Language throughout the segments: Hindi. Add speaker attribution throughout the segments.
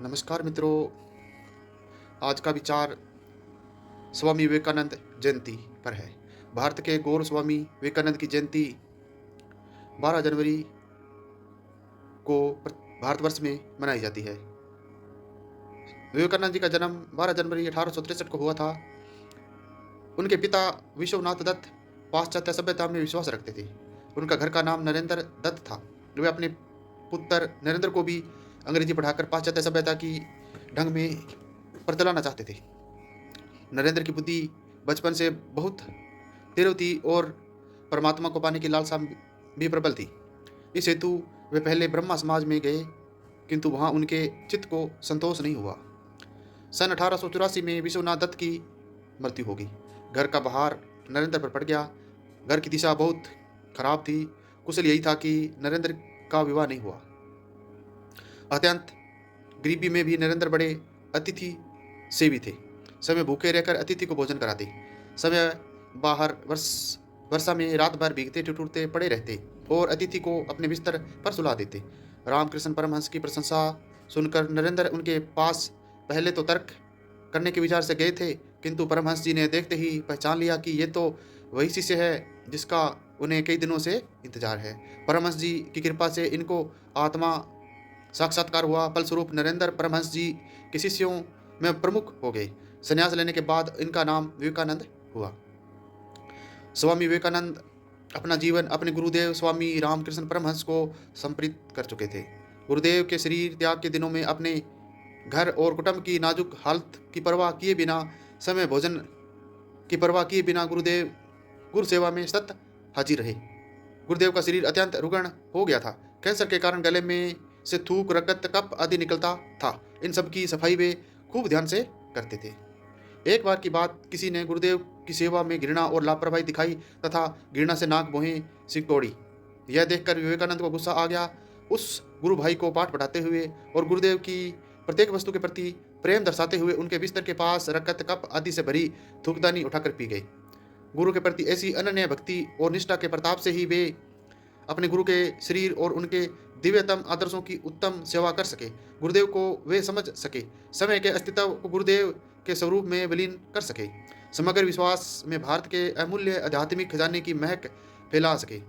Speaker 1: नमस्कार मित्रों। आज का विचार स्वामी विवेकानंद जयंती पर है। भारत के गौरव स्वामी विवेकानंद की जयंती 12 जनवरी को भारतवर्ष में मनाई जाती है। विवेकानंद जी का जन्म 12 जनवरी 1863 को हुआ था। उनके पिता विश्वनाथ दत्त पाश्चात्य सभ्यता में विश्वास रखते थे। उनका घर का नाम नरेंद्र दत्त था। वे अपने पुत्र नरेंद्र को भी अंग्रेजी पढ़ाकर पाश्चात्य सभ्यता की ढंग में प्रचलाना चाहते थे। नरेंद्र की बुद्धि बचपन से बहुत तीव्र थी और परमात्मा को पाने की लालसा भी प्रबल थी। इस हेतु वे पहले ब्रह्मा समाज में गए, किंतु वहां उनके चित्त को संतोष नहीं हुआ। सन 1884 में विश्वनाथ दत्त की मृत्यु हो गई। घर का भार नरेंद्र पर पड़ गया। घर की दिशा बहुत खराब थी। कुशल यही था कि नरेंद्र का विवाह नहीं हुआ। अत्यंत गरीबी में भी नरेंद्र बड़े अतिथि सेवी थे। समय भूखे रहकर अतिथि को भोजन कराते, समय बाहर वर्षा में रात भर भीगते टूटते पड़े रहते और अतिथि को अपने बिस्तर पर सुला देते। रामकृष्ण परमहंस की प्रशंसा सुनकर नरेंद्र उनके पास पहले तो तर्क करने के विचार से गए थे, किंतु परमहंस जी ने देखते ही पहचान लिया कि ये तो वही शिष्य है जिसका उन्हें कई दिनों से इंतजार है। परमहंस जी की कृपा से इनको आत्मा साक्षात्कार हुआ। फलस्वरूप नरेंद्र परमहंस जी के शिष्यों में प्रमुख हो गए। संन्यास लेने के बाद इनका नाम विवेकानंद हुआ। स्वामी विवेकानंद अपना जीवन अपने गुरुदेव स्वामी रामकृष्ण परमहंस को समर्पित कर चुके थे। गुरुदेव के शरीर त्याग के दिनों में अपने घर और कुटुंब की नाजुक हालत की परवाह किए बिना, समय भोजन की परवाह किए बिना गुरुदेव गुरु सेवा में सतत हाजिर रहे। गुरुदेव का शरीर अत्यंत रुग्ण हो गया था। कैंसर के कारण गले में से थूक, रक्त, कफ आदि निकलता था। इन सब की सफाई वे खूब ध्यान से करते थे। एक बार की बात, किसी ने गुरुदेव की सेवा में घृणा और लापरवाही दिखाई तथा घृणा से नाक भौहें सिकोड़ी। यह देखकर विवेकानंद को गुस्सा आ गया। उस गुरु भाई को पाठ पढ़ाते हुए और गुरुदेव की प्रत्येक वस्तु के प्रति प्रेम दर्शाते हुए उनके बिस्तर के पास रक्त, कप आदि से भरी थूकदानी उठाकर पी गए। गुरु के प्रति ऐसी अनन्य भक्ति और निष्ठा के प्रताप से ही वे अपने गुरु के शरीर और उनके दिव्यतम आदर्शों की उत्तम सेवा कर सके। गुरुदेव को वे समझ सके, समय के अस्तित्व को गुरुदेव के स्वरूप में विलीन कर सके, समग्र विश्वास में भारत के अमूल्य आध्यात्मिक खजाने की महक फैला सके।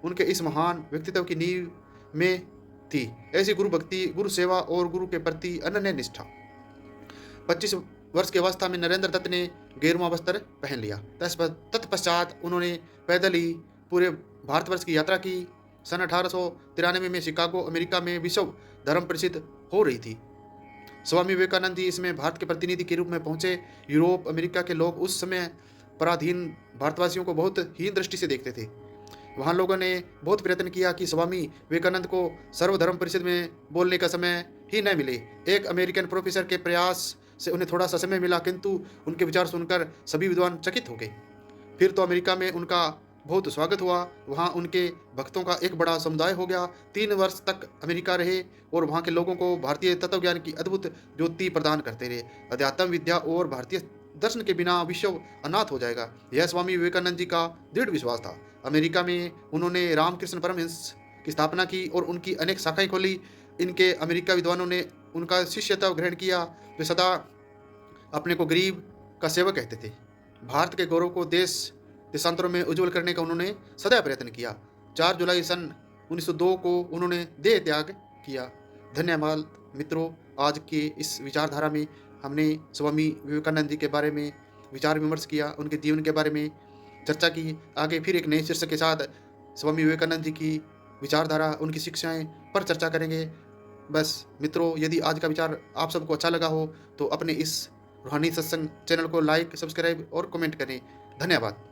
Speaker 1: उनके इस महान व्यक्तित्व की नींव में थी ऐसी गुरु भक्ति, गुरु सेवा और गुरु के प्रति अनन्य निष्ठा। 25 वर्ष की अवस्था में नरेंद्र दत्त ने गेरुआ वस्त्र पहन लिया। तत्पश्चात उन्होंने पैदल ही पूरे भारतवर्ष की यात्रा की। सन 1893 में शिकागो, अमेरिका में विश्व धर्म परिषद हो रही थी। स्वामी विवेकानंद जी इसमें भारत के प्रतिनिधि के रूप में पहुंचे। यूरोप, अमेरिका के लोग उस समय पराधीन भारतवासियों को बहुत हीन दृष्टि से देखते थे। वहाँ लोगों ने बहुत प्रयत्न किया कि स्वामी विवेकानंद को सर्वधर्म परिषद में बोलने का समय ही न मिले। एक अमेरिकन प्रोफेसर के प्रयास से उन्हें थोड़ा सा समय मिला, किंतु उनके विचार सुनकर सभी विद्वान चकित हो गए। फिर तो अमेरिका में उनका बहुत स्वागत हुआ। वहाँ उनके भक्तों का एक बड़ा समुदाय हो गया। 3 वर्ष तक अमेरिका रहे और वहाँ के लोगों को भारतीय तत्व ज्ञान की अद्भुत ज्योति प्रदान करते रहे। अध्यात्म विद्या और भारतीय दर्शन के बिना विश्व अनाथ हो जाएगा, यह स्वामी विवेकानंद जी का दृढ़ विश्वास था। अमेरिका में उन्होंने रामकृष्ण परमहंस की स्थापना की और उनकी अनेक शाखाएं खोली। इनके अमेरिका विद्वानों ने उनका शिष्यत्व ग्रहण किया। वे सदा अपने को गरीब का सेवक कहते थे। भारत के गौरव को देश देशांतरों में उज्जवल करने का उन्होंने सदैव प्रयत्न किया। 4 जुलाई सन 1902 को उन्होंने देह त्याग किया। धन्यवाद मित्रों। आज के इस विचारधारा में हमने स्वामी विवेकानंद जी के बारे में विचार विमर्श किया, उनके जीवन के बारे में चर्चा की। आगे फिर एक नए शीर्षक के साथ स्वामी विवेकानंद जी की विचारधारा, उनकी शिक्षाएं पर चर्चा करेंगे। बस मित्रों, यदि आज का विचार आप सबको अच्छा लगा हो तो अपने इस रूहानी सत्संग चैनल को लाइक, सब्सक्राइब और कमेंट करें। धन्यवाद।